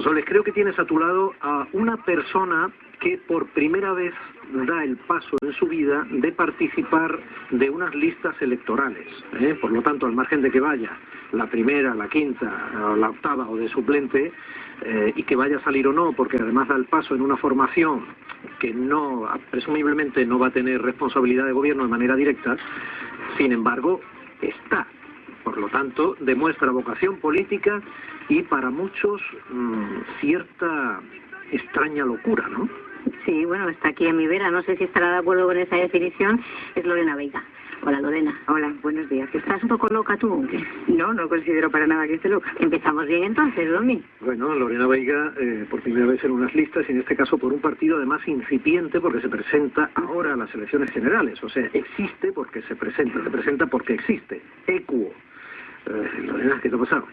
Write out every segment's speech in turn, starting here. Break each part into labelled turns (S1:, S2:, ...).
S1: Soles, creo que tienes a tu lado a una persona que por primera vez da el paso en su vida de participar de unas listas electorales. Por lo tanto, al margen de que vaya la primera, la quinta, la octava o de suplente, y que vaya a salir o no, porque además da el paso en una formación que no, presumiblemente no va a tener responsabilidad de gobierno de manera directa, sin embargo, está. Por lo tanto, demuestra vocación política y para muchos cierta extraña locura, ¿no?
S2: Sí, bueno, está aquí en mi vera, no sé si estará de acuerdo con esa definición, es Lorena Veiga. Hola, Lorena.
S3: Hola, buenos días.
S2: ¿Estás un poco loca tú o qué?
S3: No considero para nada que esté loca.
S2: Empezamos bien entonces, Domi.
S1: Bueno, Lorena Veiga, por primera vez en unas listas, y en este caso por un partido además incipiente porque se presenta ahora a las elecciones generales. O sea, existe porque se presenta porque existe. Equo. Lorena, ¿qué te ha pasado?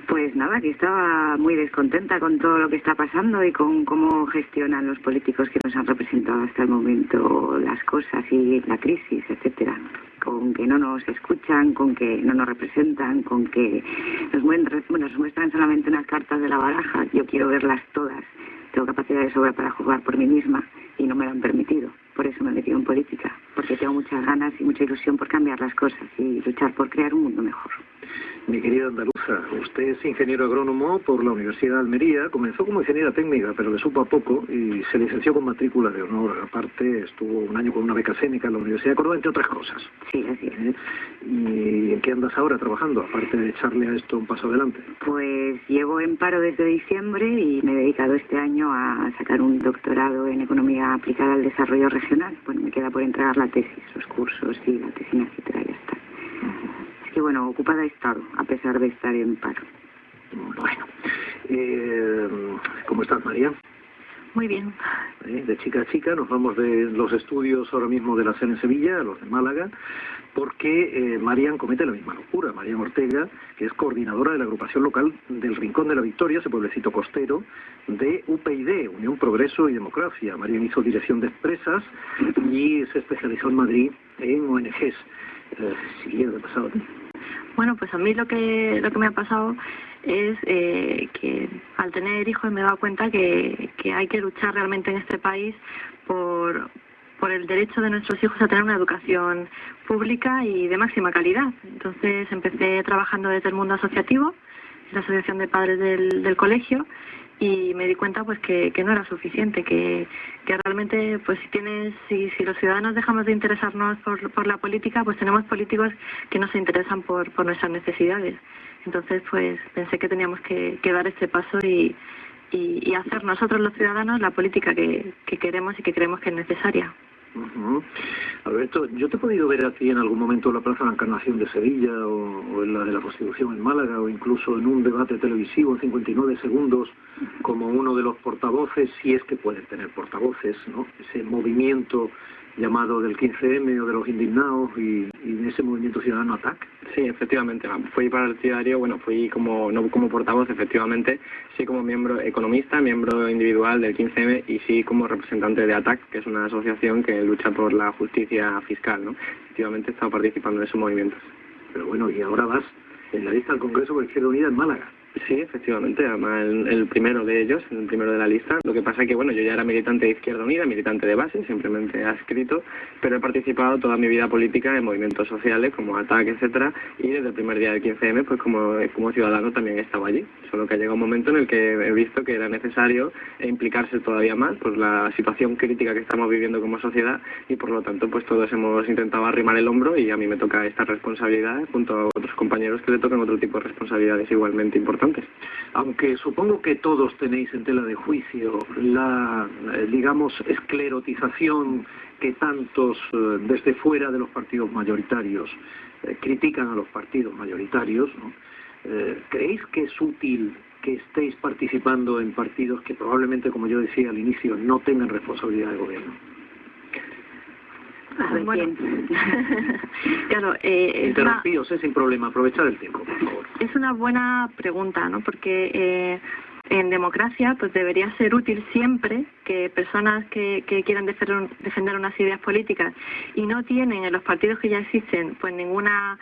S3: Pues nada, que estaba muy descontenta con todo lo que está pasando y con cómo gestionan los políticos que nos han representado hasta el momento las cosas y la crisis, etcétera. Con que no nos escuchan, con que no nos representan, con que nos muestran solamente unas cartas de la baraja. Yo quiero verlas todas. Tengo capacidad de sobra para jugar por mí misma y no me lo han permitido. Por eso me he metido en política, porque tengo muchas ganas y mucha ilusión por cambiar las cosas y luchar por crear un mundo mejor.
S1: Mi querida andaluza, usted es ingeniero agrónomo por la Universidad de Almería, comenzó como ingeniera técnica, pero le supo a poco y se licenció con matrícula de honor. Aparte, estuvo un año con una beca Séneca en la Universidad de Córdoba, entre otras cosas.
S3: Sí, así es.
S1: ¿Y en qué andas ahora trabajando, aparte de echarle a esto un paso adelante?
S3: Pues llevo en paro desde diciembre y me he dedicado este año a sacar un doctorado en Economía Aplicada al Desarrollo Regional. Bueno, me queda por entregar la tesis, los cursos y la tesina, etcétera, ya está. Es que bueno, ocupada he estado, a pesar de estar en paro.
S1: Bueno, ¿cómo estás, María?
S2: Muy bien.
S1: De chica a chica nos vamos de los estudios ahora mismo de la SEN en Sevilla a los de Málaga, porque Marian comete la misma locura. Marian Ortega, que es coordinadora de la agrupación local del Rincón de la Victoria, ese pueblecito costero, de UPyD, Unión Progreso y Democracia. Marian hizo dirección de empresas y se especializó en Madrid en ONGs. Sí, ¿qué te ha pasado a ti?
S2: Bueno, pues a mí lo que me ha pasado es que al tener hijos me he dado cuenta que hay que luchar realmente en este país por el derecho de nuestros hijos a tener una educación pública y de máxima calidad. Entonces empecé trabajando desde el mundo asociativo, en la asociación de padres del colegio, y me di cuenta pues que no era suficiente, que realmente pues si los ciudadanos dejamos de interesarnos por la política, pues tenemos políticos que no se interesan por nuestras necesidades. Entonces pues pensé que teníamos que dar este paso y hacer nosotros los ciudadanos la política que queremos y que creemos que es necesaria.
S1: Alberto, yo te he podido ver a ti en algún momento en la Plaza de la Encarnación de Sevilla o en la de la Constitución en Málaga o incluso en un debate televisivo en 59 segundos como uno de los portavoces, si es que pueden tener portavoces, ¿no? Ese movimiento llamado del 15M o de los indignados y ese movimiento ciudadano ATAC.
S4: Sí, efectivamente, fui partidario, bueno, fui no como portavoz, efectivamente, sí como miembro economista, miembro individual del 15M y sí como representante de ATAC, que es una asociación que lucha por la justicia fiscal, ¿no? Efectivamente he estado participando en esos movimientos.
S1: Pero bueno, y ahora vas en la lista del Congreso por Izquierda Unida en Málaga.
S4: Sí, efectivamente, además el primero de ellos, el primero de la lista. Lo que pasa es que, bueno, yo ya era militante de Izquierda Unida, militante de base, simplemente adscrito, pero he participado toda mi vida política en movimientos sociales como ATAC, etcétera, y desde el primer día del 15M, pues como ciudadano también he estado allí. Solo que ha llegado un momento en el que he visto que era necesario implicarse todavía más por la situación crítica que estamos viviendo como sociedad y por lo tanto, pues todos hemos intentado arrimar el hombro y a mí me toca esta responsabilidad junto a otros compañeros que le tocan otro tipo de responsabilidades igualmente importantes.
S1: Aunque supongo que todos tenéis en tela de juicio la, digamos, esclerotización que tantos desde fuera de los partidos mayoritarios critican a los partidos mayoritarios, ¿no? ¿Creéis que es útil que estéis participando en partidos que probablemente, como yo decía al inicio, no tengan responsabilidad de gobierno?
S2: Bueno, claro,
S1: interrumpíos, sin problema, aprovechad el tiempo, por favor.
S2: Es una buena pregunta, ¿no? Porque en democracia pues debería ser útil siempre que personas que quieran defender unas ideas políticas y no tienen en los partidos que ya existen pues ninguna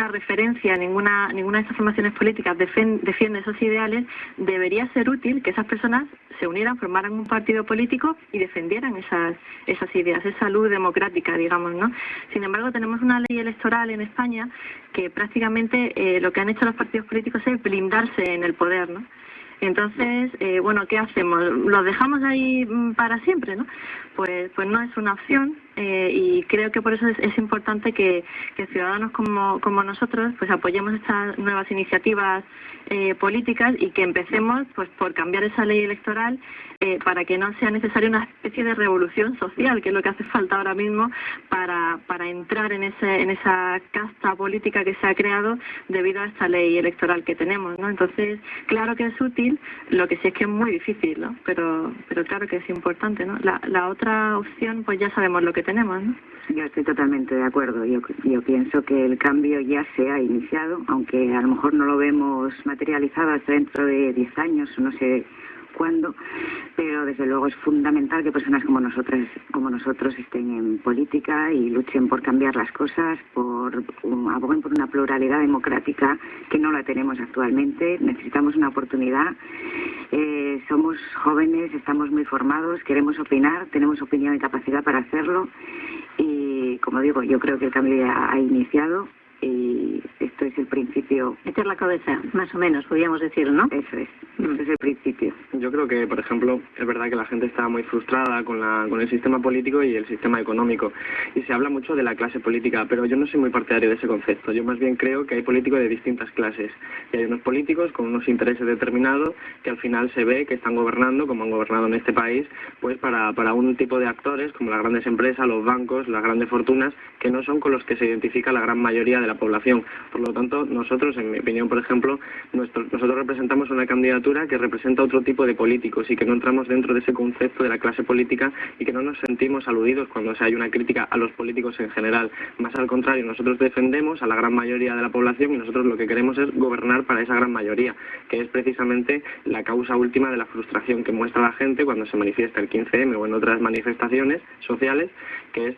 S2: referencia, ninguna de esas formaciones políticas defiende esos ideales, debería ser útil que esas personas se unieran, formaran un partido político y defendieran esas ideas, esa luz democrática, digamos, ¿no? Sin embargo, tenemos una ley electoral en España que prácticamente lo que han hecho los partidos políticos es blindarse en el poder, ¿no? Entonces, bueno, ¿qué hacemos? ¿Los dejamos ahí para siempre, no? Pues no es una opción y creo que por eso es importante que ciudadanos como nosotros pues apoyemos estas nuevas iniciativas políticas y que empecemos pues por cambiar esa ley electoral para que no sea necesaria una especie de revolución social, que es lo que hace falta ahora mismo para entrar en esa casta política que se ha creado debido a esta ley electoral que tenemos, ¿no? Entonces, claro que es útil, lo que sí es que es muy difícil, ¿no? Pero claro que es importante, ¿no? La otra opción, pues ya sabemos lo que tenemos, ¿no?
S3: Yo estoy totalmente de acuerdo. Yo pienso que el cambio ya se ha iniciado, aunque a lo mejor no lo vemos materializado hasta dentro de 10 años o no sé cuándo, pero desde luego es fundamental que personas como nosotros estén en política y luchen por cambiar las cosas, aboguen por una pluralidad democrática que no la tenemos actualmente. Necesitamos una oportunidad. Somos jóvenes, estamos muy formados, queremos opinar, tenemos opinión y capacidad para hacerlo y, como digo, yo creo que el cambio ya ha iniciado y esto es el principio.
S5: Meter la cabeza, más o menos, podríamos decir, ¿no?
S3: Eso es. Este es el principio.
S4: Yo creo que, por ejemplo, es verdad que la gente está muy frustrada con el sistema político y el sistema económico. Y se habla mucho de la clase política, pero yo no soy muy partidario de ese concepto. Yo más bien creo que hay políticos de distintas clases. Y hay unos políticos con unos intereses determinados que al final se ve que están gobernando, como han gobernado en este país, pues para un tipo de actores, como las grandes empresas, los bancos, las grandes fortunas, que no son con los que se identifica la gran mayoría de la población. Por lo tanto, nosotros, en mi opinión, por ejemplo, nosotros representamos una candidatura que representa otro tipo de políticos y que no entramos dentro de ese concepto de la clase política y que no nos sentimos aludidos cuando hay una crítica a los políticos en general. Más al contrario, nosotros defendemos a la gran mayoría de la población y nosotros lo que queremos es gobernar para esa gran mayoría, que es precisamente la causa última de la frustración que muestra la gente cuando se manifiesta el 15M o en otras manifestaciones sociales, que es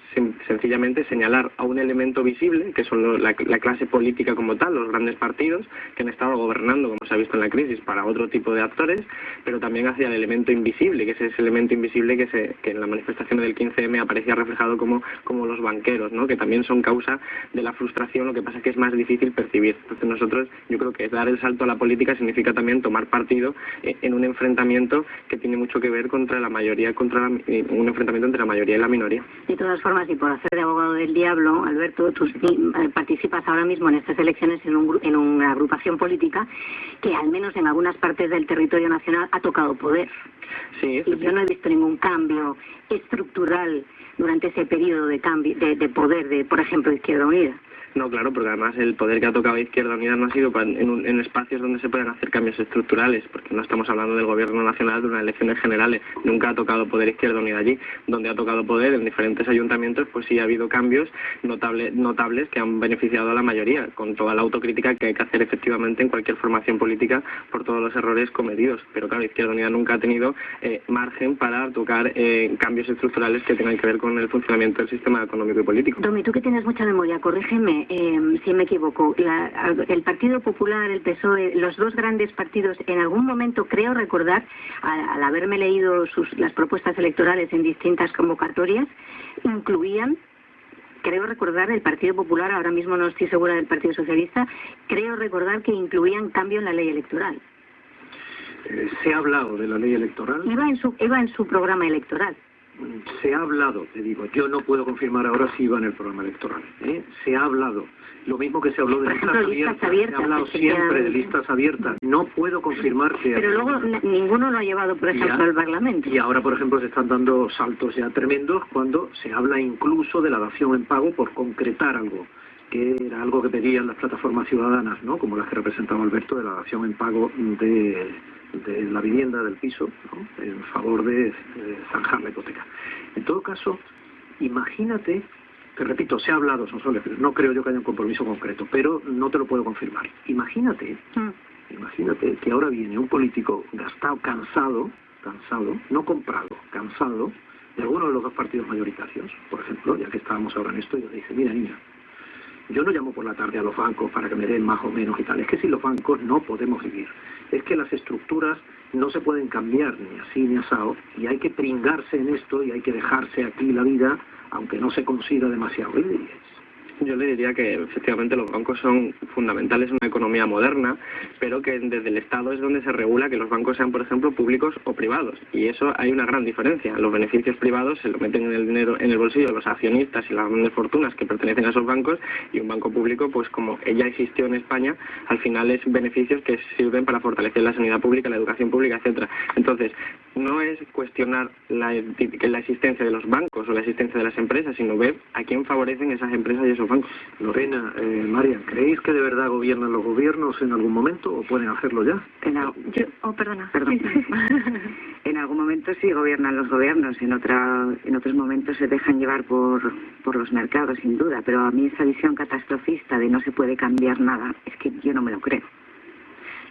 S4: sencillamente señalar a un elemento visible, que son la clase política como tal, los grandes partidos, que han estado gobernando, como se ha visto en la crisis, para otro tipo de actores, pero también hacia el elemento invisible, que es ese elemento invisible que en la manifestación del 15M aparecía reflejado como los banqueros, ¿no? Que también son causa de la frustración, lo que pasa es que es más difícil percibir. Entonces nosotros, yo creo que dar el salto a la política significa también tomar partido en un enfrentamiento que tiene mucho que ver contra la mayoría, un enfrentamiento entre la mayoría y la minoría.
S5: De todas formas, y por hacer de abogado del diablo, Alberto, tú participas ahora mismo en estas elecciones en una agrupación política que al menos en algunas partes del territorio nacional ha tocado poder.
S4: Sí,
S5: y yo no he visto ningún cambio estructural durante ese periodo de cambio de poder de, por ejemplo, Izquierda Unida.
S4: No, claro, porque además el poder que ha tocado Izquierda Unida no ha sido en espacios donde se pueden hacer cambios estructurales, porque no estamos hablando del gobierno nacional de unas elecciones generales. Nunca ha tocado poder Izquierda Unida allí. Donde ha tocado poder, en diferentes ayuntamientos, pues sí ha habido cambios notables que han beneficiado a la mayoría, con toda la autocrítica que hay que hacer efectivamente en cualquier formación política por todos los errores cometidos. Pero claro, Izquierda Unida nunca ha tenido margen para tocar cambios estructurales que tengan que ver con el funcionamiento del sistema económico y político.
S5: Domi, tú que tienes mucha memoria, corrígeme si me equivoco. El Partido Popular, el PSOE, los dos grandes partidos, en algún momento creo recordar, al haberme leído las propuestas electorales en distintas convocatorias, incluían, creo recordar, el Partido Popular, ahora mismo no estoy segura del Partido Socialista, creo recordar que incluían cambio en la ley electoral.
S1: Se ha hablado de la ley electoral.
S5: Iba en su programa electoral.
S1: Se ha hablado, te digo, yo no puedo confirmar ahora si iba en el programa electoral. Se ha hablado, lo mismo que se habló de listas abiertas, se ha hablado siempre de listas abiertas. No puedo confirmar que...
S5: Pero luego ninguno lo ha llevado, por ejemplo, al Parlamento.
S1: Y ahora, por ejemplo, se están dando saltos ya tremendos cuando se habla incluso de la dación en pago por concretar algo, que era algo que pedían las plataformas ciudadanas, ¿no? Como las que representaba Alberto, de la dación en pago de la vivienda, del piso, ¿no? En favor de zanjar la hipoteca. En todo caso, imagínate, te repito, se ha hablado, Sonsoles, no creo yo que haya un compromiso concreto, pero no te lo puedo confirmar. Imagínate Imagínate que ahora viene un político gastado, cansado, no comprado, cansado, de alguno de los dos partidos mayoritarios, por ejemplo, ya que estábamos ahora en esto, y le dice, mira niña, yo no llamo por la tarde a los bancos para que me den más o menos y tal, es que sin los bancos no podemos vivir, es que las estructuras no se pueden cambiar ni así ni asado, y hay que pringarse en esto y hay que dejarse aquí la vida, aunque no se consiga demasiado. ¿Qué le dirías?
S4: Yo le diría que efectivamente los bancos son fundamentales en una economía moderna, pero que desde el Estado es donde se regula que los bancos sean, por ejemplo, públicos o privados. Y eso hay una gran diferencia. Los beneficios privados se lo meten en el dinero en el bolsillo de los accionistas y las grandes fortunas que pertenecen a esos bancos, y un banco público, pues como ya existió en España, al final es beneficios que sirven para fortalecer la sanidad pública, la educación pública, etcétera. Entonces, no es cuestionar la existencia de los bancos o la existencia de las empresas, sino ver a quién favorecen esas empresas y esos bancos.
S1: Lorena, María, ¿creéis que de verdad gobiernan los gobiernos en algún momento o pueden hacerlo ya?
S2: Perdona.
S3: Perdón.
S2: Sí.
S3: En algún momento sí gobiernan los gobiernos, en otros momentos se dejan llevar por los mercados, sin duda, pero a mí esa visión catastrofista de no se puede cambiar nada, es que yo no me lo creo.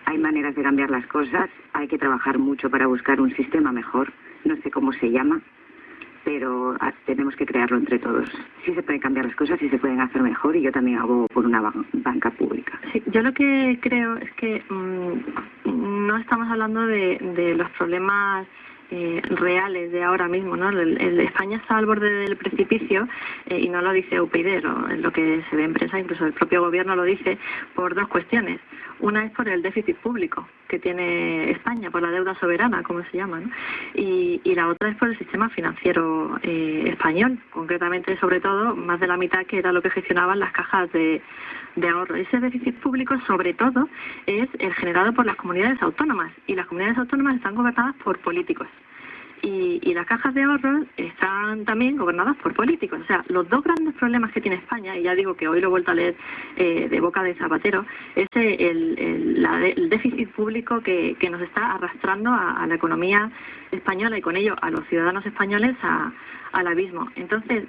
S3: Hay maneras de cambiar las cosas, hay que trabajar mucho para buscar un sistema mejor, no sé cómo se llama, pero tenemos que crearlo entre todos. Sí se pueden cambiar las cosas, sí se pueden hacer mejor, y yo también hago por una banca pública.
S2: Sí, yo lo que creo es que no estamos hablando de los problemas reales de ahora mismo, ¿no? España está al borde del precipicio, y no lo dice UPyD, lo que se ve en prensa, incluso el propio gobierno lo dice, por dos cuestiones. Una es por el déficit público que tiene España, por la deuda soberana, como se llama, ¿no? Y la otra es por el sistema financiero español, concretamente, sobre todo, más de la mitad, que era lo que gestionaban las cajas de ahorro. Ese déficit público, sobre todo, es el generado por las comunidades autónomas, y las comunidades autónomas están gobernadas por políticos. Y las cajas de ahorro están también gobernadas por políticos. O sea, los dos grandes problemas que tiene España, y ya digo que hoy lo he vuelto a leer de boca de Zapatero, es el déficit público que nos está arrastrando a la economía española, y con ello a los ciudadanos españoles al abismo. Entonces,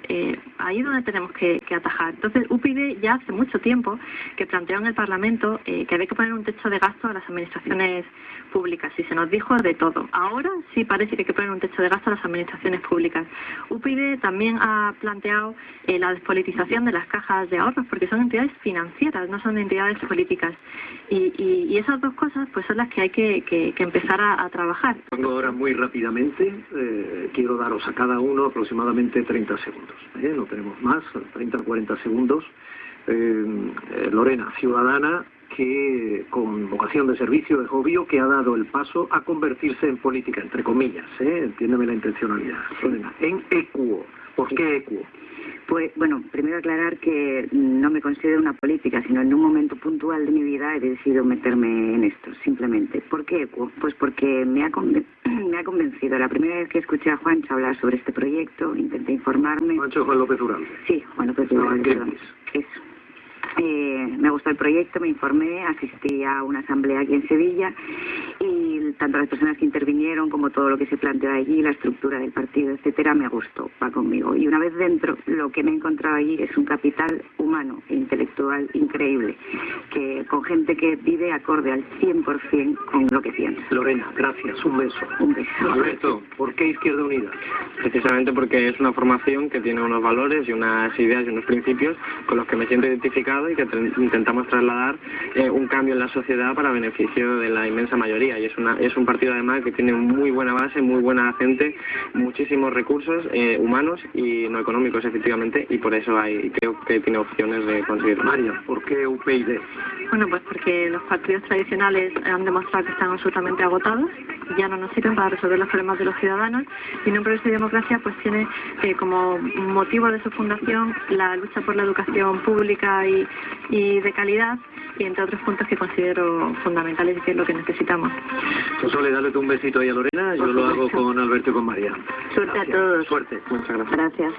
S2: ahí es donde tenemos que atajar. Entonces, UPyD ya hace mucho tiempo que planteó en el Parlamento que había que poner un techo de gasto a las administraciones públicas, y se nos dijo de todo. Ahora sí parece que hay que poner un techo de gasto a las administraciones públicas. UPyD también ha planteado la despolitización de las cajas de ahorros, porque son entidades financieras, no son entidades políticas. Y esas dos cosas pues son las que hay que empezar a trabajar.
S1: Ahora muy rápidamente quiero daros a cada uno aproximadamente 30 segundos. No tenemos más, 30 o 40 segundos. Lorena, ciudadana que con vocación de servicio, es obvio que ha dado el paso a convertirse en política, entre comillas, entiéndeme la intencionalidad. Lorena, en equo. ¿Por qué equo?
S3: Pues, bueno, primero aclarar que no me considero una política, sino en un momento puntual de mi vida he decidido meterme en esto, simplemente. ¿Por qué equo? Pues porque me ha convencido. La primera vez que escuché a Juancho hablar sobre este proyecto, intenté informarme.
S1: Juancho Juan López Uralde.
S3: Sí, Juan López Uralde, perdón. Eso. Me gustó el proyecto, me informé, asistí a una asamblea aquí en Sevilla, y tanto las personas que intervinieron como todo lo que se planteó allí, la estructura del partido, etcétera, me gustó, va conmigo. Y una vez dentro, lo que me he encontrado allí es un capital humano e intelectual increíble, con gente que vive acorde al 100% con lo que piensa.
S1: Lorena, gracias, un beso.
S3: Un beso.
S1: Alberto, ¿por qué Izquierda Unida?
S4: Precisamente porque es una formación que tiene unos valores y unas ideas y unos principios con los que me siento identificado, y que intentamos trasladar un cambio en la sociedad para beneficio de la inmensa mayoría. Y es un partido además que tiene muy buena base, muy buena gente, muchísimos recursos humanos y no económicos, efectivamente, y por eso creo que tiene opciones de conseguirlo.
S1: María, ¿por qué UPyD?
S2: Bueno, pues porque los partidos tradicionales han demostrado que están absolutamente agotados, ya no nos sirven para resolver los problemas de los ciudadanos, y Unión Progreso y Democracia pues tiene como motivo de su fundación la lucha por la educación pública y de calidad, y entre otros puntos que considero fundamentales y que es lo que necesitamos.
S1: Sole, dale tú un besito ahí a Lorena, yo lo hago con Alberto y con María.
S3: Suerte a todos.
S1: Suerte.
S4: Muchas gracias.
S3: Gracias.